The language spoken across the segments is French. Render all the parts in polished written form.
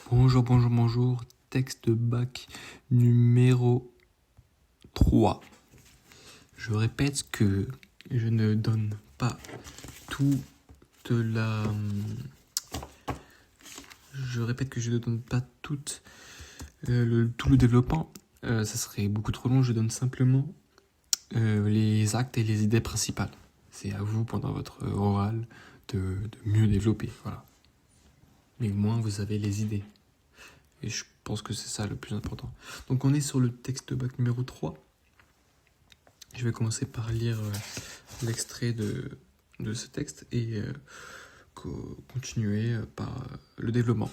Bonjour, texte bac numéro 3. Je répète que je ne donne pas toute la... Je répète que je ne donne pas tout le développement. Ça serait beaucoup trop long, je donne simplement les actes et les idées principales. C'est à vous, pendant votre oral, de mieux développer, voilà. Mais au moins, vous avez les idées. Et je pense que c'est ça le plus important. Donc on est sur le texte bac numéro 3. Je vais commencer par lire l'extrait de ce texte et continuer par le développement.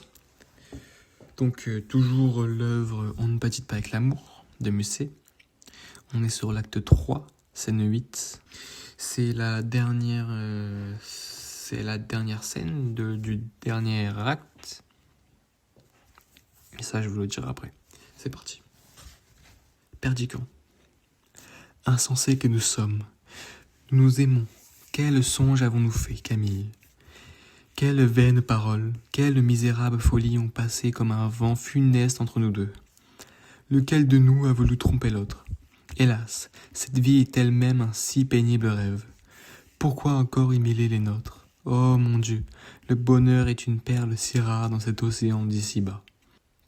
Donc toujours l'œuvre On ne bâtit pas avec l'amour de Musset. On est sur l'acte 3, scène 8. C'est la dernière scène du dernier acte. Et ça, je vous le dirai après. C'est parti. Perdicant. Insensés que nous sommes, nous nous aimons. Quel songe avons-nous fait, Camille? Quelles vaines paroles, quelle misérable folie ont passé comme un vent funeste entre nous deux. Lequel de nous a voulu tromper l'autre? Hélas, cette vie est elle-même un si pénible rêve. Pourquoi encore y mêler les nôtres? Oh mon Dieu, le bonheur est une perle si rare dans cet océan d'ici-bas.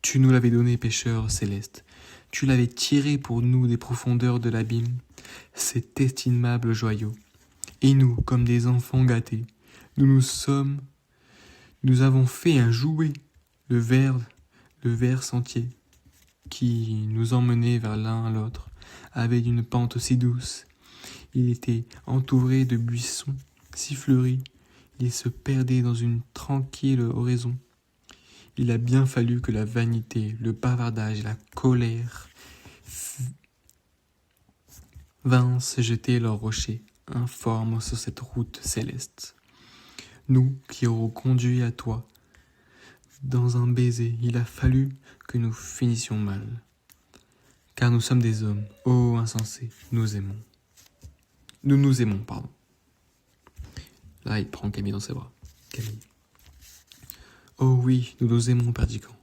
Tu nous l'avais donné, pécheur céleste. Tu l'avais tiré pour nous des profondeurs de l'abîme, cet estimable joyau. Et nous, comme des enfants gâtés, nous avons fait un jouet, le ver sentier, qui nous emmenait vers l'un à l'autre, avec une pente si douce. Il était entouré de buissons si fleuris, il se perdait dans une tranquille oraison. Il a bien fallu que la vanité, le bavardage et la colère vinssent jeter leurs rochers informes sur cette route céleste. Nous qui aurons conduit à toi, dans un baiser, il a fallu que nous finissions mal. Car nous sommes des hommes, ô insensés, nous aimons. Nous nous aimons, pardon. Là, il prend Camille dans ses bras. Camille. Oh oui, nous nous aimons, Perdicant.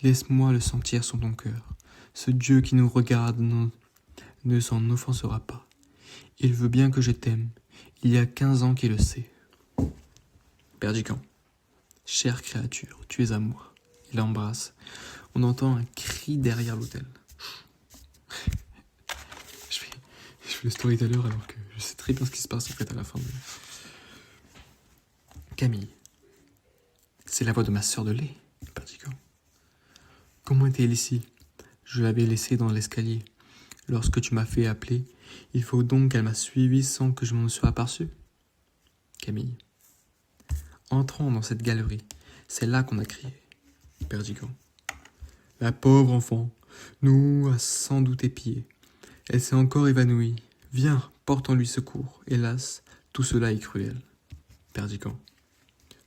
Laisse-moi le sentir sur ton cœur. Ce Dieu qui nous regarde ne s'en offensera pas. Il veut bien que je t'aime. Il y a 15 ans qu'il le sait. Perdicant. Chère créature, tu es à moi. Il l'embrasse. On entend un cri derrière l'autel. Je fais le storyteller alors que je sais très bien ce qui se passe en fait à la fin. Camille. C'est la voix de ma sœur de lait, Perdicant. Comment est-elle ici? Je l'avais laissée dans l'escalier. Lorsque tu m'as fait appeler, il faut donc qu'elle m'a suivi sans que je m'en sois aperçu. Camille. Entrons dans cette galerie. C'est là qu'on a crié. Perdicant. La pauvre enfant nous a sans doute épiés. Elle s'est encore évanouie. Viens, portons-lui secours. Hélas, tout cela est cruel. Perdicant.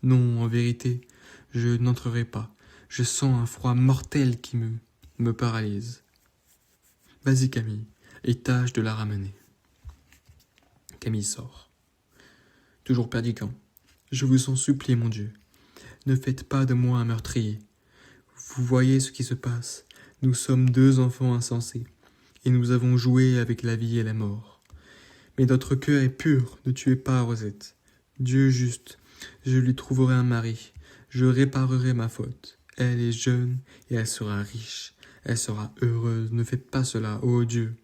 Non, en vérité, je n'entrerai pas. Je sens un froid mortel qui me paralyse. Vas-y, Camille, et tâche de la ramener. Camille sort. Toujours Perdicant. Je vous en supplie, mon Dieu. Ne faites pas de moi un meurtrier. Vous voyez ce qui se passe. Nous sommes deux enfants insensés, et nous avons joué avec la vie et la mort. Mais notre cœur est pur, ne tuez pas Rosette. Dieu juste, je lui trouverai un mari. Je réparerai ma faute. Elle est jeune et elle sera riche. Elle sera heureuse. Ne faites pas cela, ô Dieu.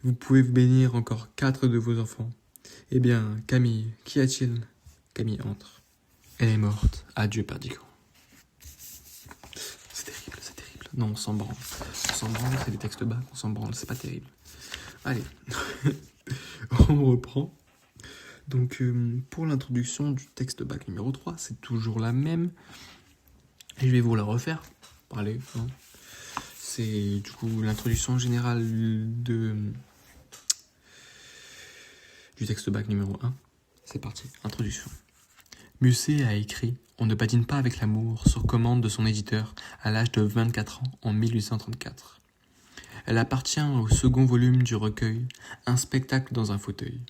Vous pouvez bénir encore 4 de vos enfants. Eh bien, Camille, qu'y a-t-il? Camille entre. Elle est morte. Adieu, Perdicant. C'est terrible. Non, on s'en branle. On s'en branle, c'est des textes bacs, on s'en branle, c'est pas terrible. Allez, on reprend. Donc, pour l'introduction du texte bac numéro 3, c'est toujours la même. Et je vais vous la refaire. Allez, hein. C'est du coup l'introduction générale du texte bac numéro 1. C'est parti, introduction. Musset a écrit « On ne badine pas avec l'amour » sur commande de son éditeur à l'âge de 24 ans en 1834. Elle appartient au second volume du recueil « Un spectacle dans un fauteuil ».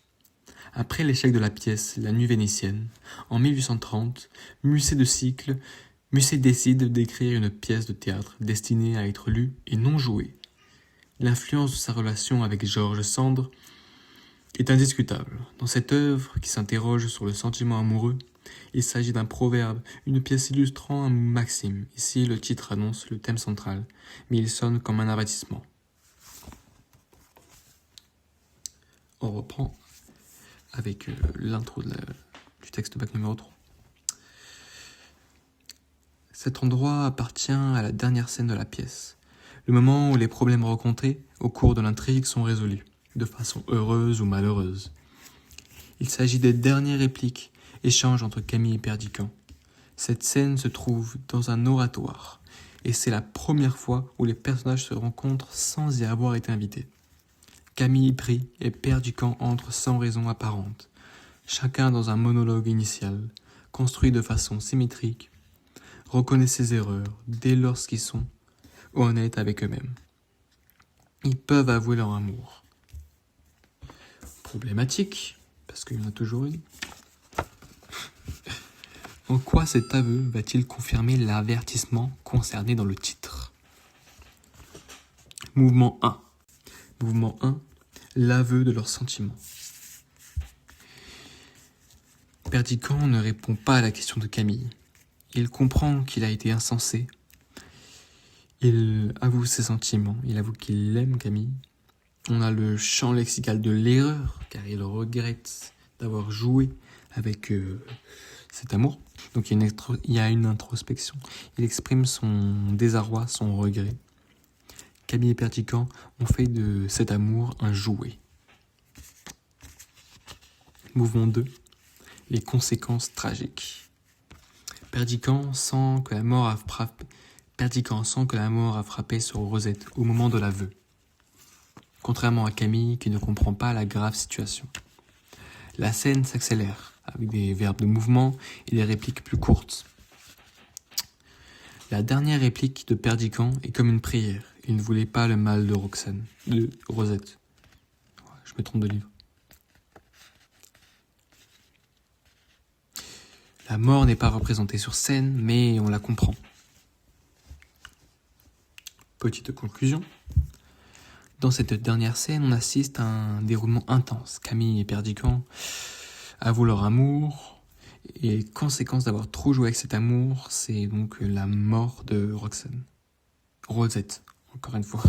Après l'échec de la pièce « La nuit vénitienne », en 1830, Musset de Cycle Musset décide d'écrire une pièce de théâtre destinée à être lue et non jouée. L'influence de sa relation avec George Sand est indiscutable. Dans cette œuvre qui s'interroge sur le sentiment amoureux, il s'agit d'un proverbe, une pièce illustrant un maxime. Ici, le titre annonce le thème central, mais il sonne comme un avertissement. On reprend avec l'intro du texte bac numéro 3. Cet endroit appartient à la dernière scène de la pièce, le moment où les problèmes rencontrés au cours de l'intrigue sont résolus, de façon heureuse ou malheureuse. Il s'agit des dernières répliques, échanges entre Camille et Perdiccas. Cette scène se trouve dans un oratoire, et c'est la première fois où les personnages se rencontrent sans y avoir été invités. Camille prie et Perdiccas entre sans raison apparente, chacun dans un monologue initial, construit de façon symétrique, reconnaît ses erreurs dès lors qu'ils sont honnêtes avec eux-mêmes. Ils peuvent avouer leur amour. Problématique, parce qu'il y en a toujours une. En quoi cet aveu va-t-il confirmer l'avertissement concerné dans le titre ? Mouvement 1. Mouvement 1. L'aveu de leurs sentiments. Perdiccas ne répond pas à la question de Camille. Il comprend qu'il a été insensé. Il avoue ses sentiments. Il avoue qu'il aime Camille. On a le champ lexical de l'erreur, car il regrette d'avoir joué avec cet amour. Donc il y a une introspection. Il exprime son désarroi, son regret. Camille et Perdiccas ont fait de cet amour un jouet. Mouvement 2. Les conséquences tragiques. Perdiccas sent que la mort a frappé sur Rosette au moment de l'aveu. Contrairement à Camille qui ne comprend pas la grave situation. La scène s'accélère avec des verbes de mouvement et des répliques plus courtes. La dernière réplique de Perdiccas est comme une prière. Il ne voulait pas le mal de Rosette. Je me trompe de livre. La mort n'est pas représentée sur scène, mais on la comprend. Petite conclusion. Dans cette dernière scène, on assiste à un déroulement intense. Camille et Perdiccas avouent leur amour. Et conséquence d'avoir trop joué avec cet amour, c'est donc la mort de Rosette, encore une fois.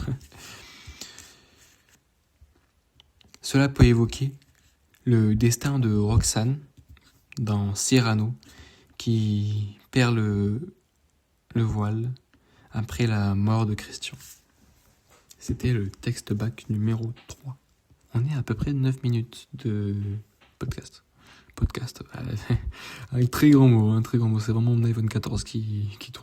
Cela peut évoquer le destin de Roxane dans Cyrano, qui perd le voile après la mort de Christian. C'était le texte bac numéro 3. On est à peu près 9 minutes de podcast avec très grand mot, c'est vraiment mon iPhone 14 qui tourne.